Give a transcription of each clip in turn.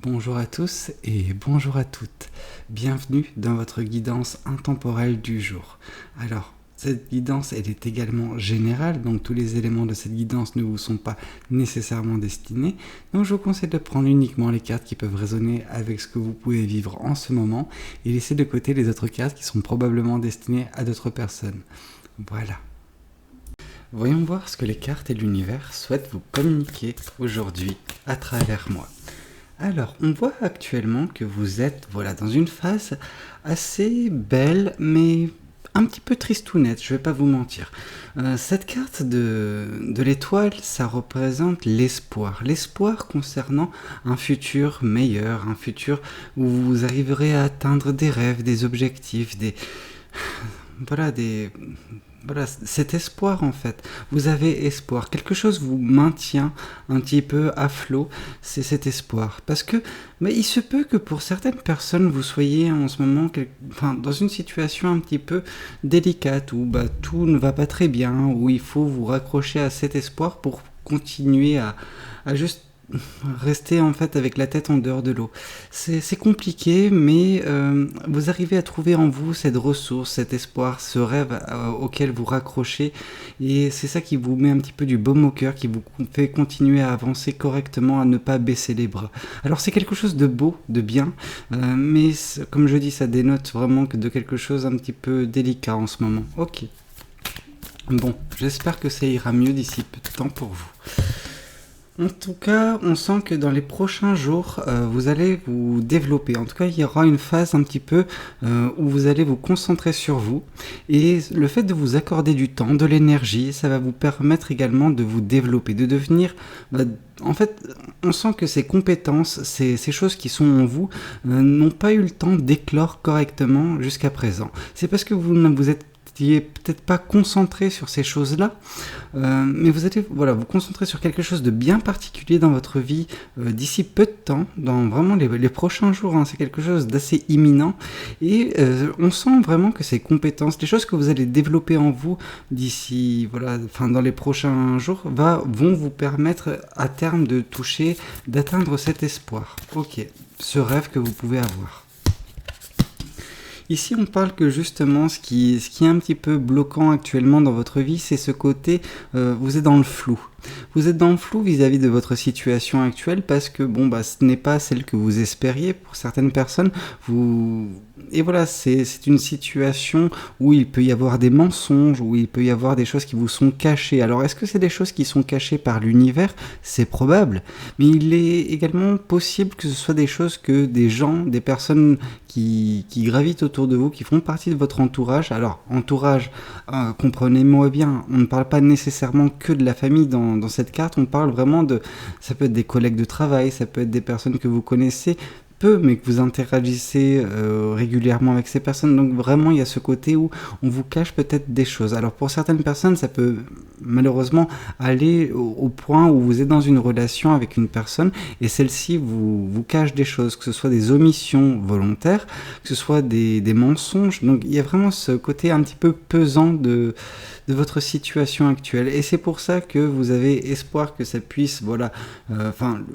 Bonjour à tous et bonjour à toutes. Bienvenue dans votre guidance intemporelle du jour. Alors, cette guidance, elle est également générale, donc tous les éléments de cette guidance ne vous sont pas nécessairement destinés. Donc je vous conseille de prendre uniquement les cartes qui peuvent résonner avec ce que vous pouvez vivre en ce moment et laisser de côté les autres cartes qui sont probablement destinées à d'autres personnes. Voilà. Voyons voir ce que les cartes et l'univers souhaitent vous communiquer aujourd'hui à travers moi. Alors, on voit actuellement que vous êtes dans une phase assez belle, mais un petit peu tristounette, je vais pas vous mentir. Cette carte de l'étoile, ça représente l'espoir. L'espoir concernant un futur meilleur, un futur où vous arriverez à atteindre des rêves, des objectifs, Voilà, cet espoir en fait. Vous avez espoir. Quelque chose vous maintient un petit peu à flot, c'est cet espoir. Parce que il se peut que pour certaines personnes, vous soyez en ce moment dans une situation un petit peu délicate, où tout ne va pas très bien, où il faut vous raccrocher à cet espoir pour continuer à juste rester en fait avec la tête en dehors de l'eau. C'est compliqué, mais vous arrivez à trouver en vous cette ressource, cet espoir, ce rêve auquel vous raccrochez, et c'est ça qui vous met un petit peu du baume au cœur, qui vous fait continuer à avancer correctement, à ne pas baisser les bras. Alors c'est quelque chose de beau, de bien, mais comme je dis, ça dénote vraiment de quelque chose un petit peu délicat en ce moment. Ok. Bon, j'espère que ça ira mieux d'ici peu de temps pour vous. En tout cas, on sent que dans les prochains jours, vous allez vous développer. En tout cas, il y aura une phase un petit peu où vous allez vous concentrer sur vous. Et le fait de vous accorder du temps, de l'énergie, ça va vous permettre également de vous développer, de devenir... en fait, on sent que ces compétences, ces choses qui sont en vous, n'ont pas eu le temps d'éclore correctement jusqu'à présent. C'est parce que vous êtes peut-être pas concentré sur ces choses-là, mais vous allez vous concentrer sur quelque chose de bien particulier dans votre vie d'ici peu de temps, dans vraiment les prochains jours, c'est quelque chose d'assez imminent, et on sent vraiment que ces compétences, les choses que vous allez développer en vous d'ici, dans les prochains jours, vont vous permettre à terme d'atteindre cet espoir, ce rêve que vous pouvez avoir. Ici, on parle que justement, ce qui est un petit peu bloquant actuellement dans votre vie, c'est ce côté, vous êtes dans le flou. Vous êtes dans le flou vis-à-vis de votre situation actuelle parce que, ce n'est pas celle que vous espériez pour certaines personnes. Et voilà, c'est une situation où il peut y avoir des mensonges, où il peut y avoir des choses qui vous sont cachées. Alors, est-ce que c'est des choses qui sont cachées par l'univers ? C'est probable. Mais il est également possible que ce soit des choses que des gens, des personnes qui gravitent autour de vous, qui font partie de votre entourage. Alors, entourage, comprenez-moi bien, on ne parle pas nécessairement que de la famille dans cette carte, on parle vraiment ça peut être des collègues de travail, ça peut être des personnes que vous connaissez peu, mais que vous interagissez régulièrement avec ces personnes. Donc vraiment, il y a ce côté où on vous cache peut-être des choses. Alors pour certaines personnes, ça peut malheureusement aller au point où vous êtes dans une relation avec une personne et celle-ci vous cache des choses, que ce soit des omissions volontaires, que ce soit des mensonges. Donc il y a vraiment ce côté un petit peu pesant de votre situation actuelle, et c'est pour ça que vous avez espoir que ça puisse,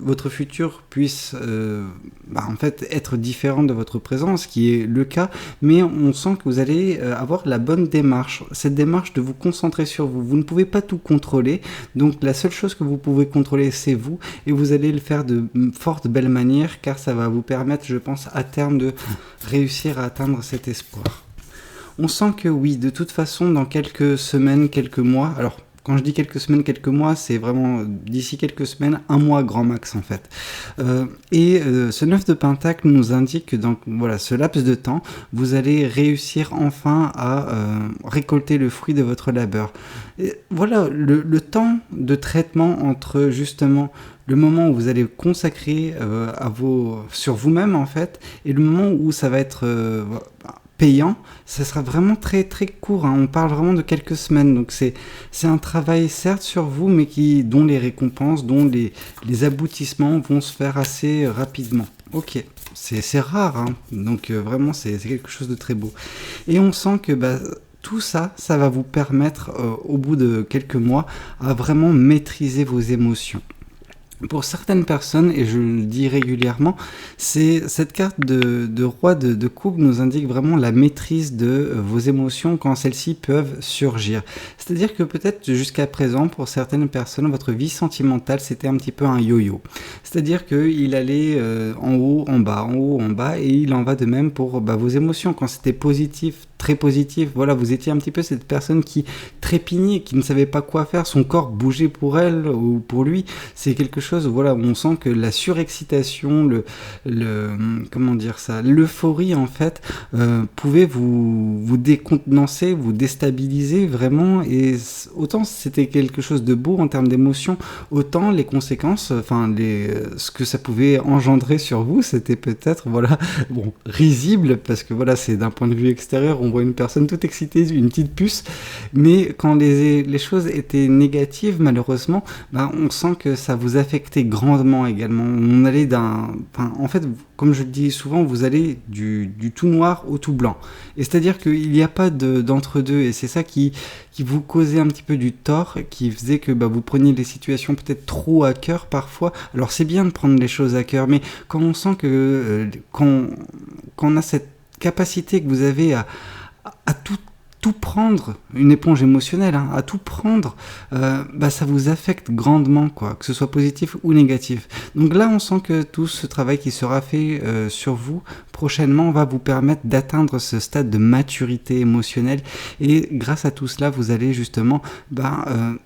votre futur puisse en fait être différent de votre présent, ce qui est le cas, mais on sent que vous allez avoir la bonne démarche, cette démarche de vous concentrer sur vous. Vous ne pouvez pas tout contrôler, donc la seule chose que vous pouvez contrôler, c'est vous, et vous allez le faire de forte belle manière, car ça va vous permettre, je pense, à terme de réussir à atteindre cet espoir. On sent que oui, de toute façon, dans quelques semaines, quelques mois, alors quand je dis quelques semaines, quelques mois, c'est vraiment d'ici quelques semaines, un mois grand max en fait. Ce 9 de Pentacle nous indique que dans ce laps de temps, vous allez réussir enfin à récolter le fruit de votre labeur. Et voilà, le temps de traitement entre justement le moment où vous allez consacrer sur vous-même en fait, et le moment où ça va être... payant, ça sera vraiment très très court, on parle vraiment de quelques semaines, donc c'est un travail certes sur vous, mais dont les récompenses, dont les aboutissements vont se faire assez rapidement. Ok, c'est rare, donc vraiment c'est quelque chose de très beau. Et on sent que tout ça va vous permettre au bout de quelques mois à vraiment maîtriser vos émotions. Pour certaines personnes, et je le dis régulièrement, c'est cette carte de roi de coupe nous indique vraiment la maîtrise de vos émotions quand celles-ci peuvent surgir. C'est-à-dire que peut-être jusqu'à présent, pour certaines personnes, votre vie sentimentale, c'était un petit peu un yo-yo. C'est-à-dire qu'il allait en haut, en bas, en haut, en bas, et il en va de même pour vos émotions. Quand c'était positif, très positif, voilà, vous étiez un petit peu cette personne qui trépignait, qui ne savait pas quoi faire, son corps bougeait pour elle ou pour lui. C'est quelque chose, voilà, où on sent que la surexcitation, comment dire ça, l'euphorie en fait, pouvait vous décontenancer, vous déstabiliser vraiment, et autant c'était quelque chose de beau en termes d'émotion, autant les conséquences, ce que ça pouvait engendrer sur vous, c'était peut-être, voilà, bon, risible, parce que voilà, c'est d'un point de vue extérieur, on voit une personne toute excitée, une petite puce, mais quand les choses étaient négatives, malheureusement, on sent que ça vous affectait grandement également. On allait en fait, comme je le dis souvent, vous allez du tout noir au tout blanc. Et c'est-à-dire qu'il n'y a pas d'entre-deux, et c'est ça qui vous causait un petit peu du tort, qui faisait que vous preniez les situations peut-être trop à cœur parfois. Alors c'est bien de prendre les choses à cœur, mais quand on sent que quand on a cette capacité que vous avez à tout prendre, une éponge émotionnelle, à tout prendre, ça vous affecte grandement, quoi, que ce soit positif ou négatif. Donc là, on sent que tout ce travail qui sera fait sur vous prochainement va vous permettre d'atteindre ce stade de maturité émotionnelle, et grâce à tout cela, vous allez justement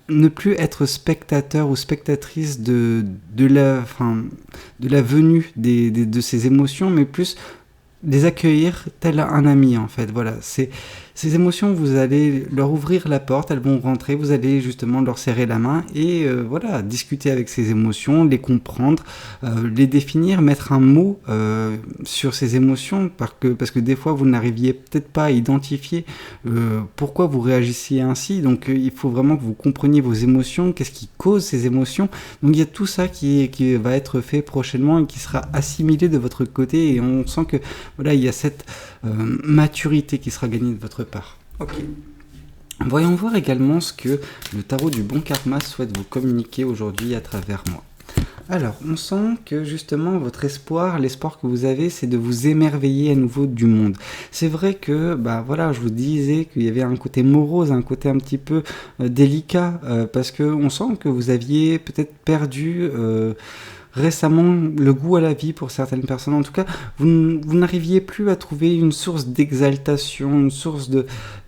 ne plus être spectateur ou spectatrice de la venue de ces émotions, mais plus les accueillir tel un ami, en fait. Voilà, ces émotions, vous allez leur ouvrir la porte, elles vont rentrer, vous allez justement leur serrer la main et voilà, discuter avec ces émotions, les comprendre, les définir, mettre un mot sur ces émotions, parce que des fois vous n'arriviez peut-être pas à identifier pourquoi vous réagissiez ainsi. Donc il faut vraiment que vous compreniez vos émotions, qu'est-ce qui cause ces émotions. Donc il y a tout ça qui va être fait prochainement et qui sera assimilé de votre côté, et on sent que voilà, il y a cette maturité qui sera gagnée de votre part. Ok. Voyons voir également ce que le tarot du bon karma souhaite vous communiquer aujourd'hui à travers moi. Alors, on sent que justement votre espoir, l'espoir que vous avez, c'est de vous émerveiller à nouveau du monde. C'est vrai que, voilà, je vous disais qu'il y avait un côté morose, un côté un petit peu délicat, parce que on sent que vous aviez peut-être perdu récemment le goût à la vie pour certaines personnes. En tout cas, vous n'arriviez plus à trouver une source d'exaltation, une source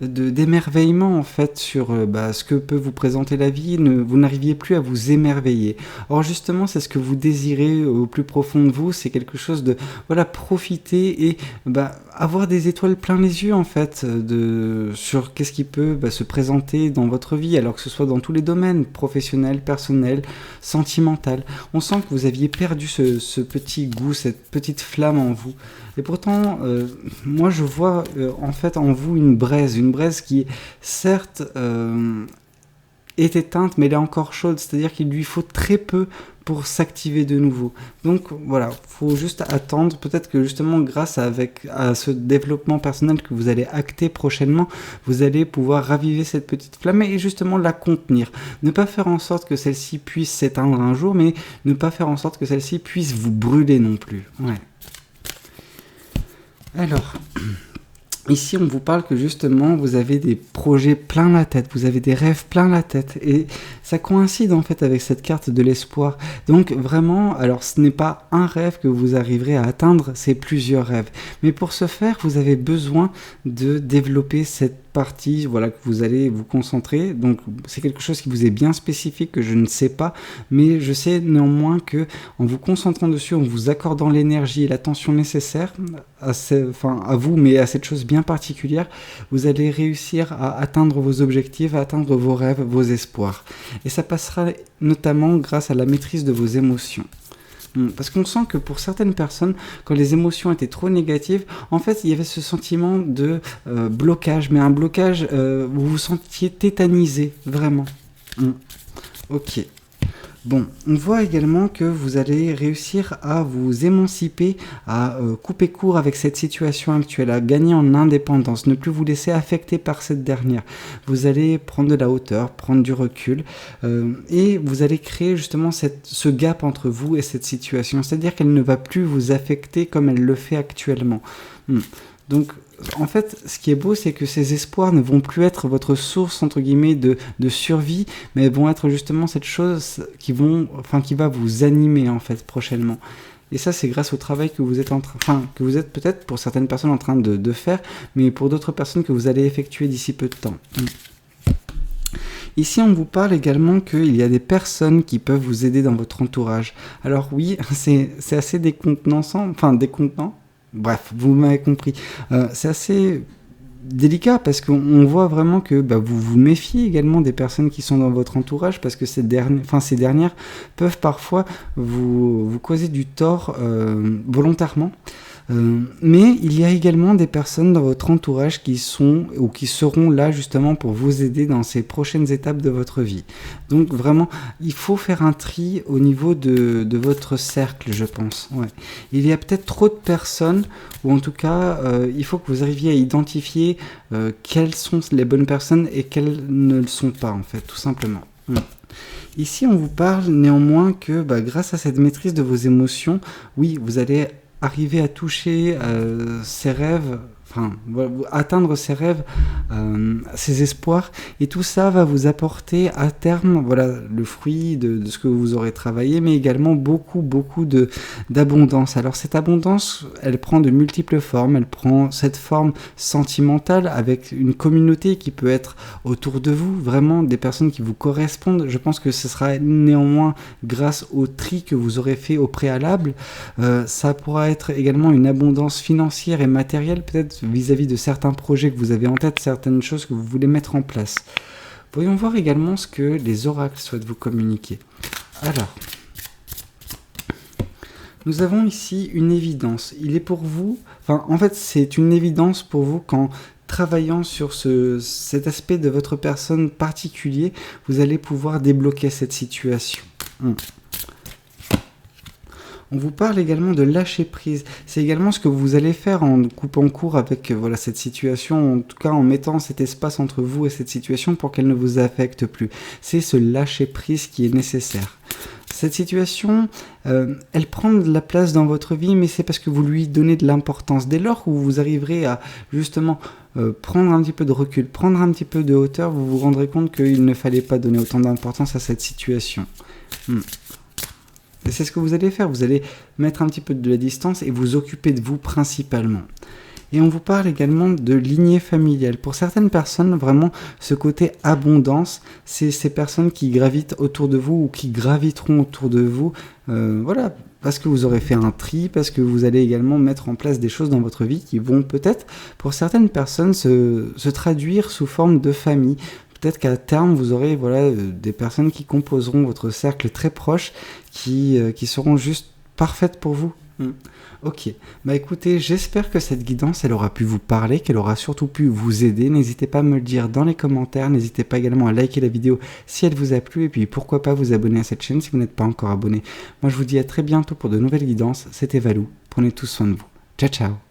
d'émerveillement en fait sur ce que peut vous présenter la vie. Vous n'arriviez plus à vous émerveiller. Or justement, c'est ce que vous désirez au plus profond de vous, c'est quelque chose de profiter et avoir des étoiles plein les yeux en fait sur qu'est-ce qui peut se présenter dans votre vie, alors que ce soit dans tous les domaines, professionnel, personnel, sentimental. On sent que vous aviez perdu ce petit goût, cette petite flamme en vous. Et pourtant, moi je vois en fait en vous une braise qui certes est éteinte, mais elle est encore chaude, c'est-à-dire qu'il lui faut très peu pour s'activer de nouveau. Donc voilà, faut juste attendre, peut-être que justement grâce à ce développement personnel que vous allez acter prochainement, vous allez pouvoir raviver cette petite flamme et justement la contenir. Ne pas faire en sorte que celle-ci puisse s'éteindre un jour, mais ne pas faire en sorte que celle-ci puisse vous brûler non plus. Ouais. Alors... ici, on vous parle que justement, vous avez des projets plein la tête, vous avez des rêves plein la tête, et ça coïncide en fait avec cette carte de l'espoir. Donc vraiment, alors ce n'est pas un rêve que vous arriverez à atteindre, c'est plusieurs rêves. Mais pour ce faire, vous avez besoin de développer cette partie, voilà, que vous allez vous concentrer. Donc c'est quelque chose qui vous est bien spécifique, que je ne sais pas, mais je sais néanmoins que en vous concentrant dessus, en vous accordant l'énergie et l'attention nécessaire à vous, mais à cette chose bien particulière, vous allez réussir à atteindre vos objectifs, à atteindre vos rêves, vos espoirs. Et ça passera notamment grâce à la maîtrise de vos émotions. Parce qu'on sent que pour certaines personnes, quand les émotions étaient trop négatives, en fait, il y avait ce sentiment de blocage, mais un blocage où vous vous sentiez tétanisé, vraiment. Ok. Bon, on voit également que vous allez réussir à vous émanciper, à couper court avec cette situation actuelle, à gagner en indépendance, ne plus vous laisser affecter par cette dernière. Vous allez prendre de la hauteur, prendre du recul, et vous allez créer justement ce gap entre vous et cette situation, c'est-à-dire qu'elle ne va plus vous affecter comme elle le fait actuellement. Donc, en fait, ce qui est beau, c'est que ces espoirs ne vont plus être votre source, entre guillemets, de survie, mais vont être justement cette chose qui va vous animer, en fait, prochainement. Et ça, c'est grâce au travail que vous êtes que vous êtes peut-être, pour certaines personnes, en train de faire, mais pour d'autres personnes que vous allez effectuer d'ici peu de temps. Ici, on vous parle également qu'il y a des personnes qui peuvent vous aider dans votre entourage. Alors oui, c'est assez décontenant. Bref, vous m'avez compris. C'est assez délicat parce qu'on voit vraiment que vous vous méfiez également des personnes qui sont dans votre entourage parce que ces dernières peuvent parfois vous causer du tort volontairement. Mais il y a également des personnes dans votre entourage qui sont ou qui seront là justement pour vous aider dans ces prochaines étapes de votre vie. Donc vraiment, il faut faire un tri au niveau de votre cercle, je pense. Ouais. Il y a peut-être trop de personnes, ou en tout cas, il faut que vous arriviez à identifier quelles sont les bonnes personnes et quelles ne le sont pas, en fait, tout simplement. Ici, on vous parle néanmoins que grâce à cette maîtrise de vos émotions, oui, vous allez arriver à toucher ses rêves, atteindre ses rêves, ses espoirs, et tout ça va vous apporter à terme le fruit de ce que vous aurez travaillé, mais également beaucoup d'abondance. Alors cette abondance, elle prend de multiples formes. Elle prend cette forme sentimentale avec une communauté qui peut être autour de vous, vraiment des personnes qui vous correspondent. Je pense que ce sera néanmoins grâce au tri que vous aurez fait au préalable. Ça pourra être également une abondance financière et matérielle, peut-être vis-à-vis de certains projets que vous avez en tête, certaines choses que vous voulez mettre en place. Voyons voir également ce que les oracles souhaitent vous communiquer. Alors, nous avons ici une évidence. Il est pour vous, en fait, c'est une évidence pour vous quand travaillant sur cet aspect de votre personne particulier, vous allez pouvoir débloquer cette situation. On vous parle également de lâcher prise. C'est également ce que vous allez faire en coupant court avec cette situation, en tout cas en mettant cet espace entre vous et cette situation pour qu'elle ne vous affecte plus. C'est ce lâcher prise qui est nécessaire. Cette situation, elle prend de la place dans votre vie, mais c'est parce que vous lui donnez de l'importance. Dès lors où vous arriverez à justement prendre un petit peu de recul, prendre un petit peu de hauteur, vous vous rendrez compte qu'il ne fallait pas donner autant d'importance à cette situation. Et c'est ce que vous allez faire, vous allez mettre un petit peu de la distance et vous occuper de vous principalement. Et on vous parle également de lignée familiale. Pour certaines personnes, vraiment, ce côté abondance, c'est ces personnes qui gravitent autour de vous ou qui graviteront autour de vous, parce que vous aurez fait un tri, parce que vous allez également mettre en place des choses dans votre vie qui vont peut-être, pour certaines personnes, se traduire sous forme de famille. Peut-être qu'à terme, vous aurez des personnes qui composeront votre cercle très proche, qui seront juste parfaites pour vous. Ok, écoutez, j'espère que cette guidance, elle aura pu vous parler, qu'elle aura surtout pu vous aider. N'hésitez pas à me le dire dans les commentaires, n'hésitez pas également à liker la vidéo si elle vous a plu, et puis pourquoi pas vous abonner à cette chaîne si vous n'êtes pas encore abonné. Moi je vous dis à très bientôt pour de nouvelles guidances, c'était Valou, prenez tous soin de vous. Ciao ciao.